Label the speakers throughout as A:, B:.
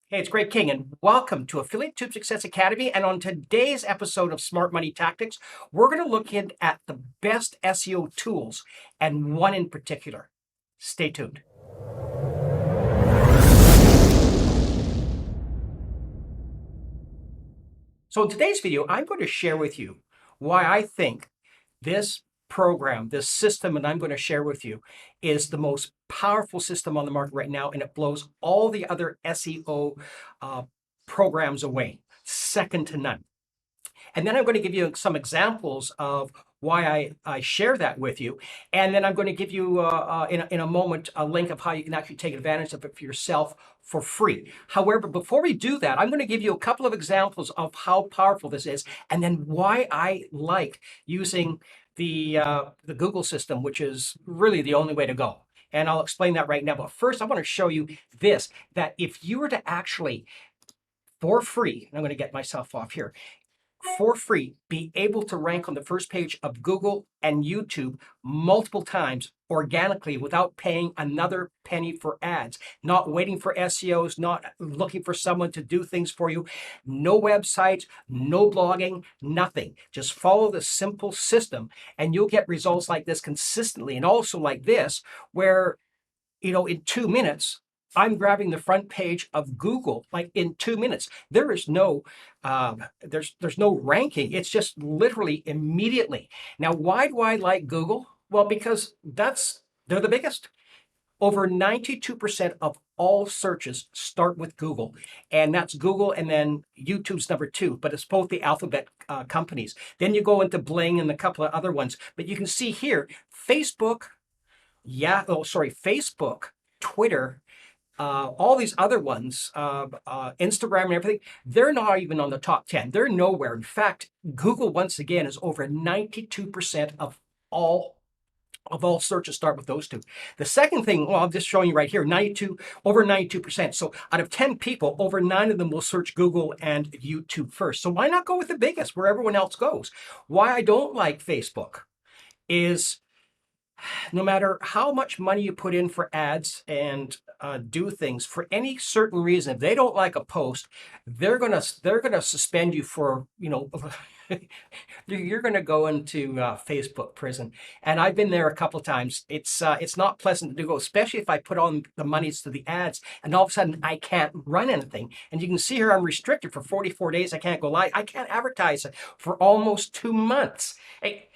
A: Hey, it's Greg King, and welcome to Affiliate Tube Success Academy. And on today's episode of Smart Money Tactics, we're going to look at the best SEO tools and one in particular. Stay tuned. So in today's video, I'm going to share with you why I think this program, this system that I'm going to share with you is the most powerful system on the market right now, and it blows all the other SEO programs away, second to none. And then I'm going to give you some examples of why I share that with you. And then I'm going to give you, in a moment, a link of how you can actually take advantage of it for yourself for free. However, before we do that, I'm going to give you a couple of examples of how powerful this is, and then why I like using the Google system, which is really the only way to go. And I'll explain that right now. But first, I want to show you this, that if you were to actually, for free, I'm going to get myself off here, for free, be able to rank on the first page of Google and YouTube multiple times organically without paying another penny for ads, not waiting for SEOs, not looking for someone to do things for you, no websites, no blogging, nothing. Just follow the simple system and you'll get results like this consistently, and also like this, where, in 2 minutes, I'm grabbing the front page of Google, like in 2 minutes. There is no, there's no ranking. It's just literally immediately. Now, why do I like Google? Well, because they're the biggest. Over 92% of all searches start with Google, and that's Google, and then YouTube's number 2, but it's both the alphabet companies. Then you go into Bling and a couple of other ones, but you can see here, Facebook, Facebook, Twitter, all these other ones, Instagram and everything, they're not even on the top 10. They're nowhere. In fact, Google, once again, is over 92% of all searches start with those two. The second thing, well, I'm just showing you right here, over 92%. So out of 10 people, over 9 of them will search Google and YouTube first. So why not go with the biggest where everyone else goes? Why I don't like Facebook is, no matter how much money you put in for ads and do things, for any certain reason, if they don't like a post, they're gonna suspend you for, you're gonna go into Facebook prison. And I've been there a couple of times. It's not pleasant to go, especially if I put on the monies to the ads and all of a sudden I can't run anything. And you can see here I'm restricted for 44 days. I can't go live. I can't advertise for almost 2 months. Hey,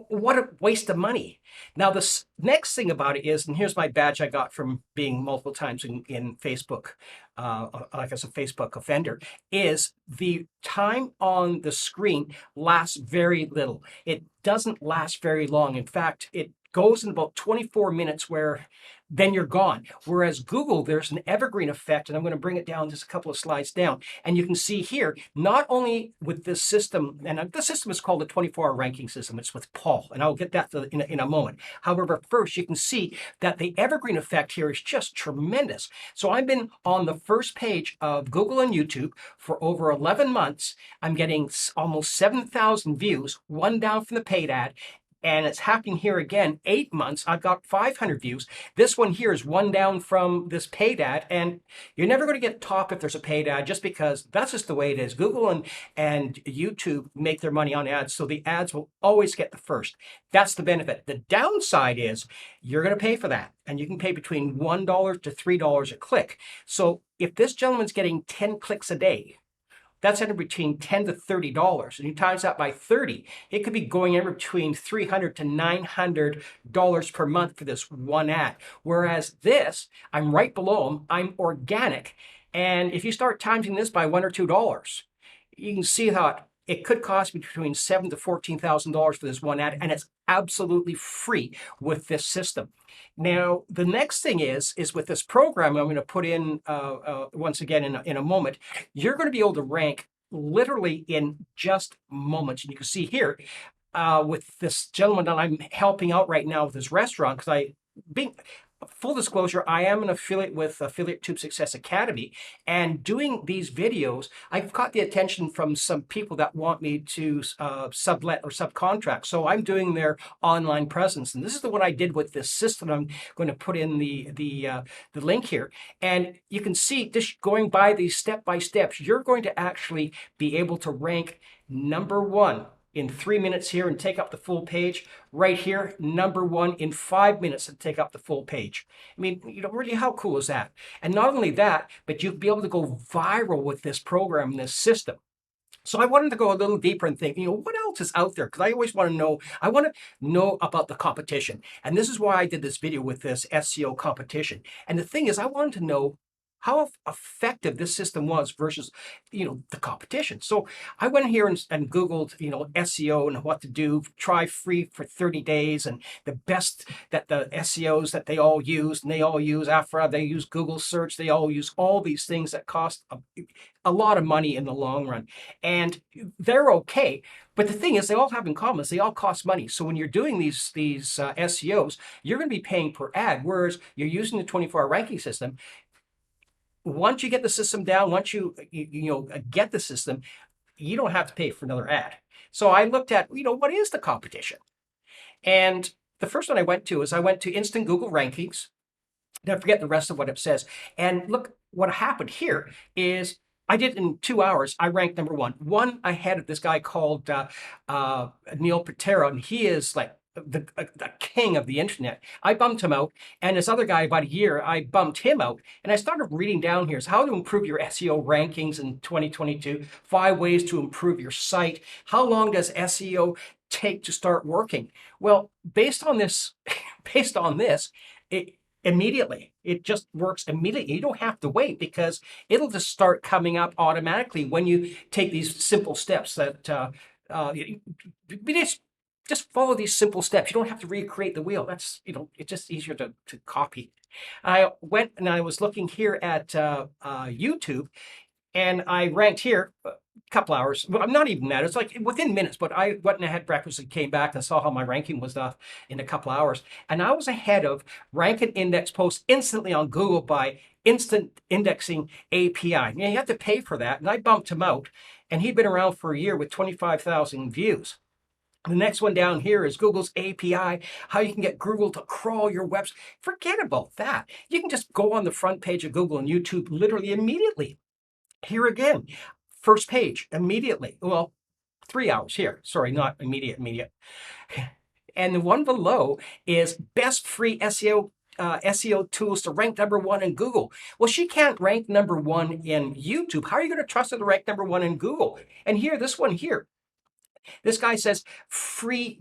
A: what a waste of money. Now, this next thing about it is, and here's my badge I got from being multiple times in Facebook, like as a Facebook offender, is the time on the screen lasts very little. It doesn't last very long. In fact, it goes in about 24 minutes where then you're gone. Whereas Google, there's an evergreen effect, and I'm going to bring it down just a couple of slides down. And you can see here, not only with this system, and the system is called the 24-hour ranking system. It's with Paul, and I'll get that in a moment. However, first, you can see that the evergreen effect here is just tremendous. So I've been on the first page of Google and YouTube for over 11 months. I'm getting almost 7,000 views, one down from the paid ad. And it's happening here again, 8 months, I've got 500 views. This one here is one down from this paid ad, and you're never going to get top if there's a paid ad, just because that's just the way it is. Google and YouTube make their money on ads, so the ads will always get the first. That's the benefit. The downside is you're going to pay for that, and you can pay between $1 to $3 a click. So if this gentleman's getting 10 clicks a day, that's anywhere between $10 to $30. And you times that by 30, it could be going anywhere between $300 to $900 per month for this one ad. Whereas this, I'm right below them, I'm organic. And if you start timing this by $1 or $2, you can see how it could cost between $7,000 to $14,000 for this one ad, and it's absolutely free with this system. Now, the next thing is with this program I'm going to put in once again in a moment, you're going to be able to rank literally in just moments. And you can see here with this gentleman that I'm helping out right now with his restaurant, because full disclosure, I am an affiliate with Affiliate Tube Success Academy, and doing these videos, I've caught the attention from some people that want me to sublet or subcontract. So I'm doing their online presence, and this is the one I did with this system. I'm going to put in the link here, and you can see just going by these step by steps, you're going to actually be able to rank number one in 3 minutes here and take up the full page. Right here, number one in 5 minutes and take up the full page. I mean, really, how cool is that? And not only that, but you'll be able to go viral with this program and this system. So I wanted to go a little deeper and think, what else is out there? Because I always want to know, I want to know about the competition. And this is why I did this video with this SEO competition. And the thing is, I wanted to know how effective this system was versus, the competition. So I went here and Googled, SEO and what to do, try free for 30 days and the best that the SEOs that they all use, and they all use Afra, they use Google search, they all use all these things that cost a lot of money in the long run. And they're okay. But the thing is, they all have in common is they all cost money. So when you're doing these SEOs, you're going to be paying per ad, whereas you're using the 24-hour ranking system. Once you get the system down, once you get the system, you don't have to pay for another ad. So I looked at, what is the competition? And the first one I went to Instant Google Rankings. Now forget the rest of what it says. And look, what happened here is I did in 2 hours. I ranked number one ahead of this guy called Neil Patera, and he is like the king of the internet. I bumped him out, and this other guy, about a year, I bumped him out, and I started reading down here. So how to improve your SEO rankings in 2022, 5 ways to improve your site. How long does SEO take to start working? Well, based on this, immediately. It just works immediately. You don't have to wait because it'll just start coming up automatically when you take these simple steps that just follow these simple steps. You don't have to recreate the wheel. That's, it's just easier to copy. I went and I was looking here at YouTube, and I ranked here a couple hours. Well, I'm not even that. It's like within minutes, but I went and had breakfast and came back and saw how my ranking was in a couple hours. And I was ahead of rank and index posts instantly on Google by Instant Indexing API. You have to pay for that. And I bumped him out, and he'd been around for a year with 25,000 views. The next one down here is Google's API, how you can get Google to crawl your website. Forget about that. You can just go on the front page of Google and YouTube literally immediately. Here again, first page, immediately. Well, 3 hours here. Sorry, not immediate. And the one below is best free SEO tools to rank number one in Google. Well, she can't rank number one in YouTube. How are you going to trust her to rank number one in Google? And here, this one here, this guy says free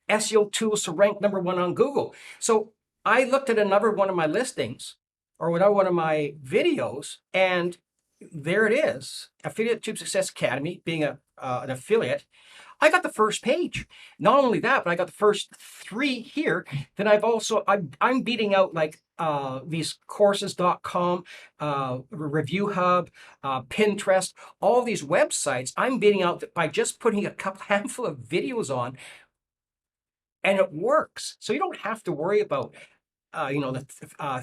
A: SEO tools to rank number one on Google. So I looked at another one of my listings or another one of my videos, and there it is. Affiliate Tube Success Academy, being an affiliate. I got the first page. Not only that, but I got the first 3 here. Then I'm beating out like these courses.com, Review Hub, Pinterest, all these websites. I'm beating out by just putting a handful of videos on, and it works. So you don't have to worry about the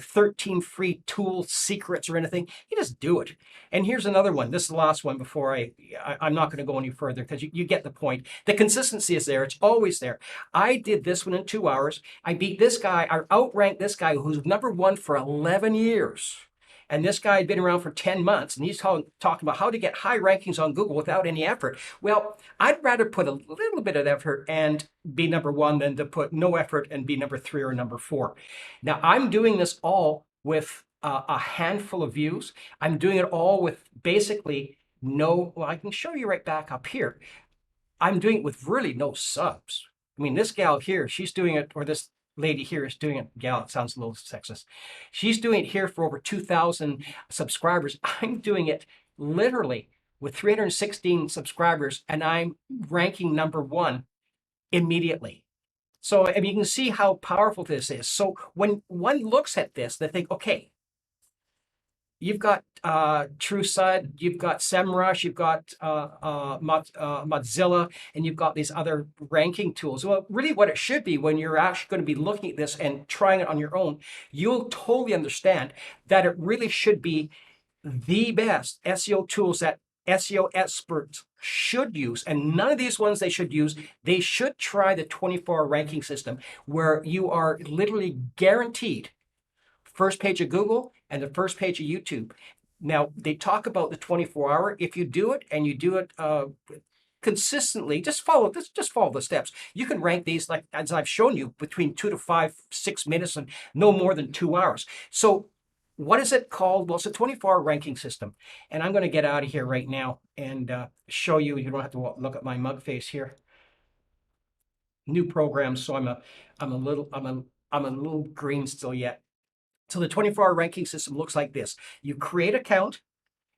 A: 13 free tool secrets or anything. You just do it. And here's another one. This is the last one before I'm not going to go any further because you get the point. The consistency is there. It's always there. I did this one in 2 hours. I beat this guy. I outranked this guy who's number one for 11 years. And this guy had been around for 10 months, and he's talking about how to get high rankings on Google without any effort. Well, I'd rather put a little bit of effort and be number one than to put no effort and be number 3 or number 4. Now, I'm doing this all with a handful of views. I'm doing it all with basically well, I can show you right back up here. I'm doing it with really no subs. I mean, this gal here, she's doing it, or this lady here is doing it. Gal, it sounds a little sexist. She's doing it here for over 2,000 subscribers. I'm doing it literally with 316 subscribers, and I'm ranking number one immediately. So I mean, you can see how powerful this is. So when one looks at this, they think, okay, you've got TrueSud, you've got SEMrush, you've got Mozilla, and you've got these other ranking tools. Well, really what it should be when you're actually going to be looking at this and trying it on your own, you'll totally understand that it really should be the best SEO tools that SEO experts should use, and none of these ones they should use. They should try the 24-hour ranking system where you are literally guaranteed first page of Google and the first page of YouTube. Now, they talk about the 24-hour. If you do it and you do it consistently, just follow the steps. You can rank these, like as I've shown you, between 2 to 5, 6 minutes and no more than 2 hours. So what is it called? Well, it's a 24-hour ranking system. And I'm going to get out of here right now and show you. You don't have to look at my mug face here. New program, so I'm a little green still yet. So the 24-hour ranking system looks like this. You create an account,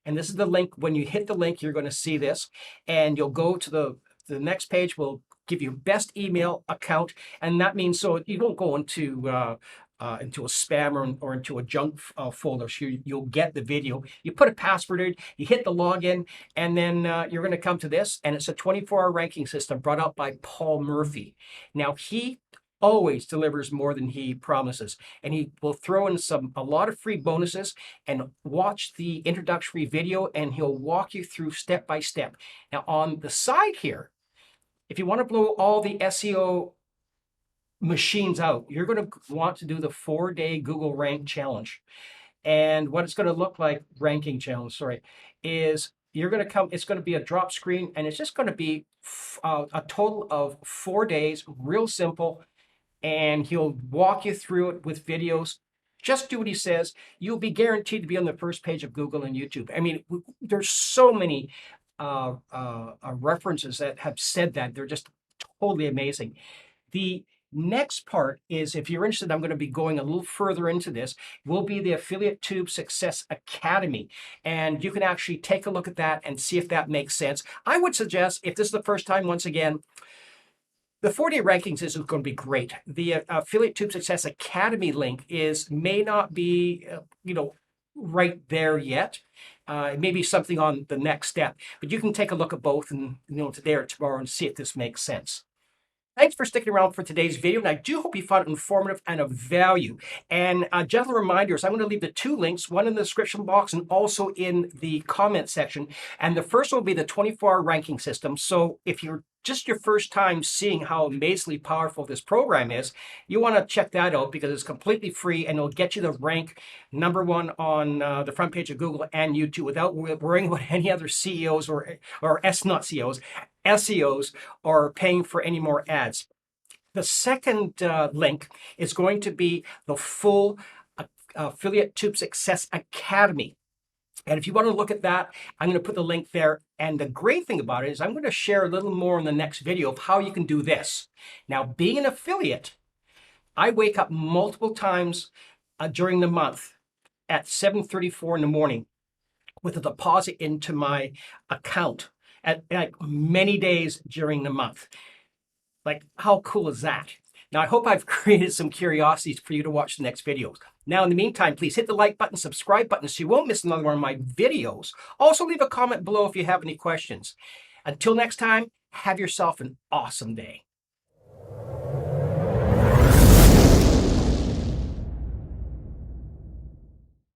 A: and this is the link. When you hit the link, you're going to see this, and you'll go to the next page. Will give you best email account, and that means so you don't go into a spam or into a junk folder. So you'll get the video. You put a password in, you hit the login, and then you're going to come to this, and it's a 24-hour ranking system brought up by Paul Murphy. Now, he always delivers more than he promises, and he will throw in a lot of free bonuses, and watch the introductory video, and he'll walk you through step by step. Now, on the side here, if you want to blow all the SEO machines out, you're going to want to do the 4-day Google Rank Challenge. And what it's going to look like, ranking challenge, sorry, is you're going to come, it's going to be a drop screen, and it's just going to be a total of 4 days, real simple, and he'll walk you through it with videos. Just do what he says. You'll be guaranteed to be on the first page of Google and YouTube. I mean, there's so many references that have said that. They're just totally amazing. The next part is, if you're interested, I'm going to be going a little further into this, will be the Affiliate Tube Success Academy. And you can actually take a look at that and see if that makes sense. I would suggest, if this is the first time, once again, the 4-day rankings is going to be great. The Affiliate Tube Success Academy link may not be, right there yet. It may be something on the next step, but you can take a look at both, and today or tomorrow, and see if this makes sense. Thanks for sticking around for today's video, and I do hope you found it informative and of value. And gentle reminders, I'm going to leave the 2 links, one in the description box and also in the comment section. And the first will be the 24-hour ranking system. So if you're just your first time seeing how amazingly powerful this program is, you want to check that out, because it's completely free and it'll get you to rank #1 on the front page of Google and YouTube without worrying about any other CEOs or not CEOs, SEOs, or paying for any more ads. The second link is going to be the full Affiliate Tube Success Academy. And if you want to look at that, I'm going to put the link there. And the great thing about it is I'm going to share a little more in the next video of how you can do this. Now, being an affiliate, I wake up multiple times during the month at 7:34 in the morning with a deposit into my account at many days during the month. Like, how cool is that? Now, I hope I've created some curiosities for you to watch the next videos. Now, in the meantime, please hit the like button, subscribe button, so you won't miss another one of my videos. Also, leave a comment below if you have any questions. Until next time, have yourself an awesome day.